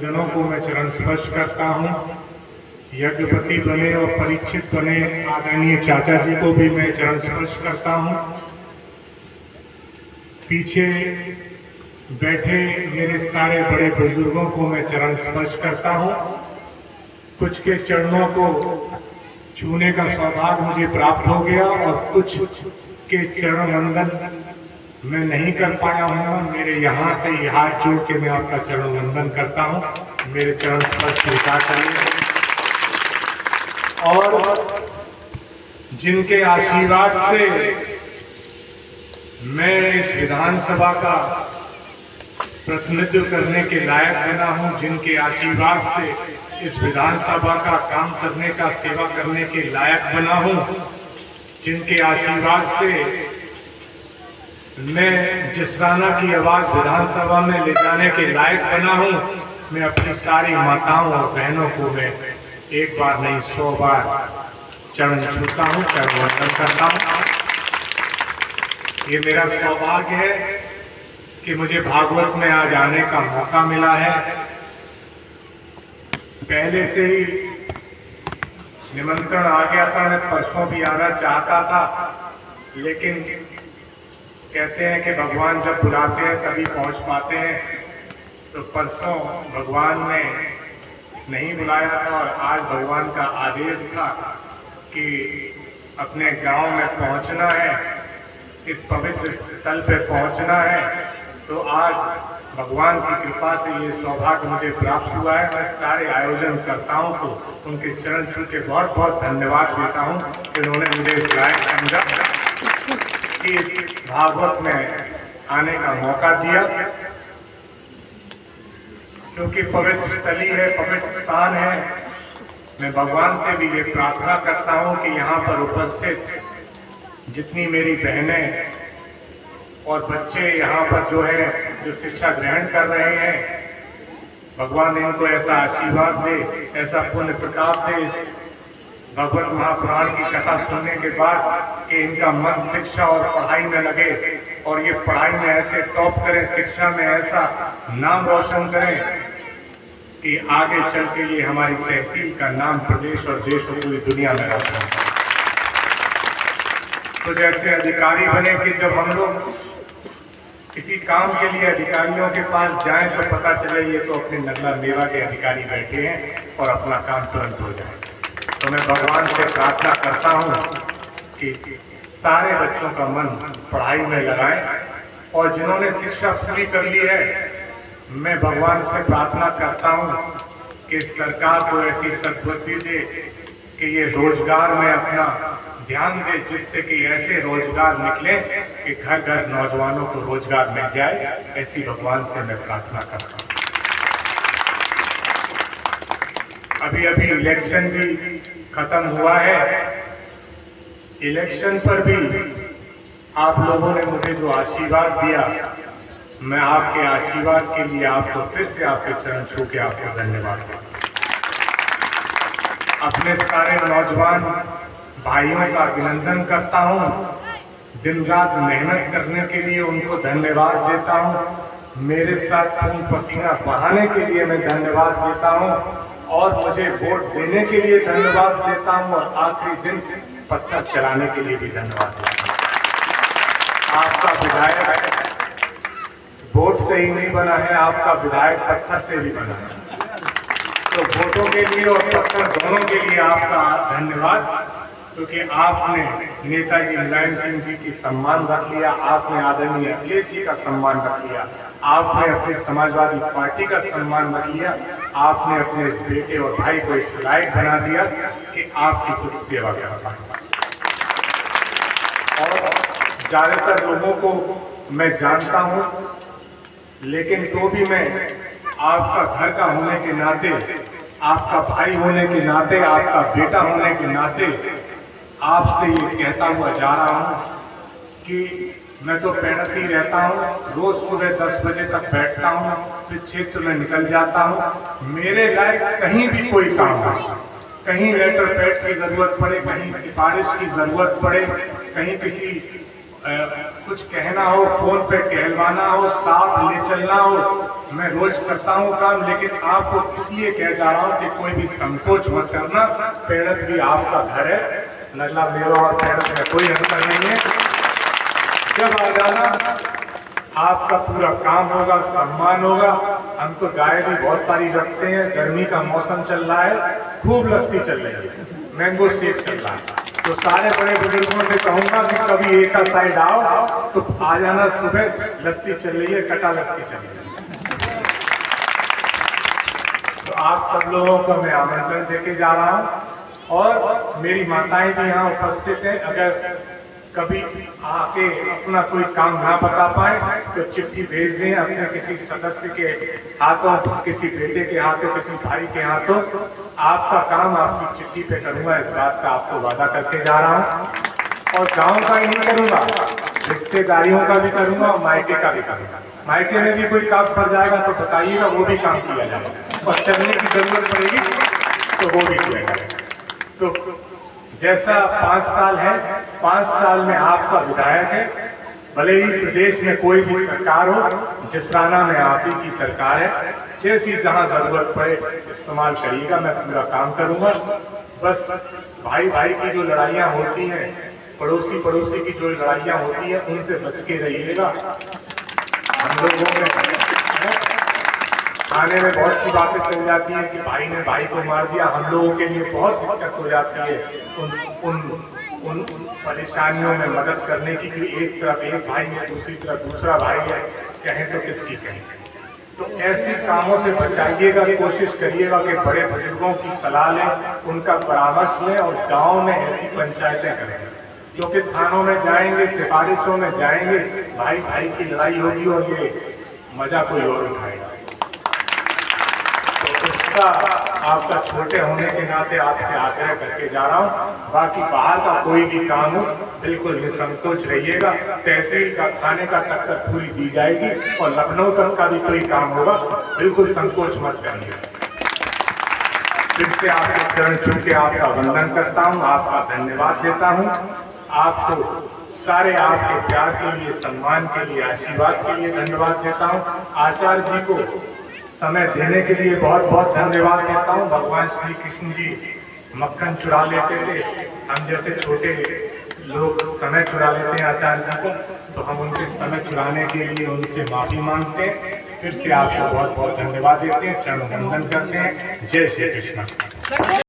जनों को मैं चरण स्पर्श करता हूँ। यज्ञपति बने और परीक्षित बने आदरणीय चाचा जी को भी मैं चरण स्पर्श करता हूँ। पीछे बैठे मेरे सारे बड़े बुजुर्गों को मैं चरण स्पर्श करता हूँ। कुछ के चरणों को छूने का सौभाग्य मुझे प्राप्त हो गया और कुछ के चरण वंदन मैं नहीं कर पाया हूँ। मेरे यहाँ से ही हाथ जोड़ के मैं आपका चरण वंदन करता हूँ। मेरे चरण स्पर्श स्वीकार करिए। और जिनके आशीर्वाद से मैं इस विधानसभा का प्रतिनिधित्व करने के लायक बना हूँ, जिनके आशीर्वाद से इस विधानसभा का काम करने का, सेवा करने के लायक बना हूँ, जिनके आशीर्वाद से मैं जिसराना की आवाज विधानसभा में ले जाने के लायक बना हूँ, मैं अपनी सारी माताओं और बहनों को मैं एक बार नहीं 100 बार चरण छूता हूँ, चरण वंदन करता हूँ। ये मेरा सौभाग्य है कि मुझे भागवत में आज आने का मौका मिला है। पहले से ही निमंत्रण आ गया था, मैं परसों भी आना चाहता था, लेकिन कहते हैं कि भगवान जब बुलाते हैं तभी पहुंच पाते हैं। तो परसों भगवान ने नहीं बुलाया था और आज भगवान का आदेश था कि अपने गांव में पहुंचना है, इस पवित्र स्थल पे पहुंचना है। तो आज भगवान की कृपा से ये सौभाग्य मुझे प्राप्त हुआ है। मैं सारे आयोजनकर्ताओं को उनके चरण छू के बहुत बहुत धन्यवाद देता हूँ कि उन्होंने मुझे इस लायक समझा कि इस भागवत में आने का मौका दिया, क्योंकि पवित्र स्थली है, पवित्र स्थान है। मैं भगवान से भी ये प्रार्थना करता हूँ कि यहाँ पर उपस्थित जितनी मेरी बहनें और बच्चे यहाँ पर जो है जो शिक्षा ग्रहण कर रहे हैं, भगवान इनको ऐसा आशीर्वाद दे, ऐसा पुण्य प्रताप दे इस भगवत महापुराण की कथा सुनने के बाद कि इनका मन शिक्षा और पढ़ाई में लगे और ये पढ़ाई में ऐसे टॉप करें, शिक्षा में ऐसा नाम रोशन करें कि आगे चल के ये हमारी तहसील का नाम प्रदेश और देश और पूरी दुनिया में रोशन करे। तो जैसे अधिकारी बने कि जब हम लोग किसी काम के लिए अधिकारियों के पास जाएं तो पता चले ये तो अपने नगला मेवा के अधिकारी बैठे हैं और अपना काम तुरंत हो जाए। तो मैं भगवान से प्रार्थना करता हूँ कि सारे बच्चों का मन पढ़ाई में लगाएं और जिन्होंने शिक्षा पूरी कर ली है, मैं भगवान से प्रार्थना करता हूँ कि सरकार को ऐसी सद्बुद्धि दे कि ये रोजगार में अपना ध्यान दे, जिससे कि ऐसे रोजगार निकले कि घर घर नौजवानों को रोजगार मिल जाए। ऐसी भगवान से मैं प्रार्थना करता हूँ। अभी अभी इलेक्शन भी खत्म हुआ है। इलेक्शन पर भी आप लोगों ने मुझे जो आशीर्वाद दिया, मैं आपके आशीर्वाद के लिए आपको फिर से आपके चरण छू के आपको धन्यवाद देता हूं। अपने सारे नौजवान भाइयों का अभिनंदन करता हूं, दिन रात मेहनत करने के लिए उनको धन्यवाद देता हूं, मेरे साथ खून पसीना बहाने के लिए मैं धन्यवाद देता हूं और मुझे वोट देने के लिए धन्यवाद देता हूं और आखिरी दिन पत्थर चलाने के लिए भी धन्यवाद देता हूं। आपका विधायक वोट से ही नहीं बना है, आपका विधायक पत्थर से भी बना है। तो वोटों के लिए और पत्थर दोनों के लिए आपका धन्यवाद, क्योंकि आपने नेताजी मुलायम सिंह जी की सम्मान रख लिया, आपने आदरणीय अखिलेश जी का सम्मान रख लिया, आपने अपनी समाजवादी पार्टी का सम्मान रख लिया, आपने अपने इस बेटे और भाई को इस लायक बना दिया कि आपकी कुछ सेवा कर पाए। और ज्यादातर लोगों को मैं जानता हूं, लेकिन तो भी मैं आपका घर का होने के नाते, आपका भाई होने के नाते, आपका बेटा होने के नाते आपसे ये कहता हुआ जा रहा हूं कि मैं तो पेड़त ही रहता हूं, रोज सुबह 10 बजे तक बैठता हूं, फिर क्षेत्र में निकल जाता हूं। मेरे लायक कहीं भी कोई काम हो, कहीं लेटर पैड की जरूरत पड़े, कहीं सिफारिश की जरूरत पड़े, कहीं किसी कुछ कहना हो, फोन पे कहलवाना हो, साथ ले चलना हो, मैं रोज करता हूँ काम, लेकिन आपको इसलिए कह जा रहा हूँ कि कोई भी संकोच मत करना। पेड़त भी आपका घर है, नगला मेवा और पेड़त में कोई अंतर नहीं है। जब आ जाना आपका पूरा काम होगा, सम्मान होगा। हम तो गाय भी बहुत सारी रखते हैं, गर्मी का मौसम चल रहा है, खूब लस्सी चल रही है, मैंगो शेक चल रहा है, तो सारे बड़े बुजुर्गों से कहूंगा कि कभी एक साइड आओ तो आ जाना, सुबह लस्सी चल रही है, कटा लस्सी चल रही है। तो आप सब लोगों को मैं आमंत्रण देके जा रहा हूं और मेरी माताएं भी यहाँ उपस्थित हैं। अगर कभी आके अपना कोई काम ना बता पाए तो चिट्ठी भेज दें अपने किसी सदस्य के हाथों, किसी बेटे के हाथों, किसी भाई के हाथों। आपका काम आपकी चिट्ठी पे करूंगा, इस बात का आपको वादा करके जा रहा हूं। और गांव का ही नहीं करूंगा, रिश्तेदारियों का भी करूंगा और मायके का भी करूंगा। मायके में भी कोई काम पड़ जाएगा तो बताइएगा, वो भी काम किया जाएगा, और चलने की जरूरत पड़ेगी तो वो भी किया जाएगा। तो जैसा 5 साल है, 5 साल में आपका विधायक है, भले ही प्रदेश में कोई भी सरकार हो, जिसराना में आप ही की सरकार है। जैसी जहां जरूरत पड़े इस्तेमाल करिएगा, मैं पूरा काम करूंगा। बस भाई भाई की जो लड़ाइयां होती हैं, पड़ोसी पड़ोसी की जो लड़ाइयां होती हैं, उनसे बच के रहिएगा। हम लोगों में थाने में बहुत सी बातें चल जाती हैं कि भाई ने भाई को मार दिया, हम लोगों के लिए बहुत दिक्कत हो जाती है उन परेशानियों में मदद करने की, कि एक तरफ एक भाई है, दूसरी तरफ दूसरा भाई है, कहें तो किसकी कहें। तो ऐसे कामों से बचाइएगा, कोशिश करिएगा कि बड़े बुजुर्गों की सलाह लें, उनका परामर्श लें और गाँव में ऐसी पंचायतें करें। क्योंकि थानों में जाएंगे, सिफारिशों में जाएंगे, भाई भाई की लड़ाई होगी और ये मजा कोई और उठाएगा। इसका आपका छोटे होने के नाते आपसे आग्रह करके जा रहा हूँ। बाकी बाहर का कोई भी काम हो बिल्कुल निसंकोच रहिएगा। तहसील का, थाने का टक्कर पूरी दी जाएगी और लखनऊ तक का भी कोई काम होगा, बिल्कुल संकोच मत करिएगा। फिर से आपके चरण छू के आपका वंदन करता हूँ, आपका धन्यवाद देता हूँ। आपको सारे आपके प्यार के लिए, सम्मान के लिए, आशीर्वाद के लिए धन्यवाद देता हूँ। आचार्य जी को समय देने के लिए बहुत बहुत धन्यवाद देता हूँ। भगवान श्री कृष्ण जी मक्खन चुरा लेते थे, हम जैसे छोटे लोग समय चुरा लेते हैं आचार्य जी को, तो हम उनके समय चुराने के लिए उनसे माफी मांगते हैं। फिर से आपको बहुत बहुत धन्यवाद देते हैं, चरण वंदन करते हैं। जय श्री कृष्ण।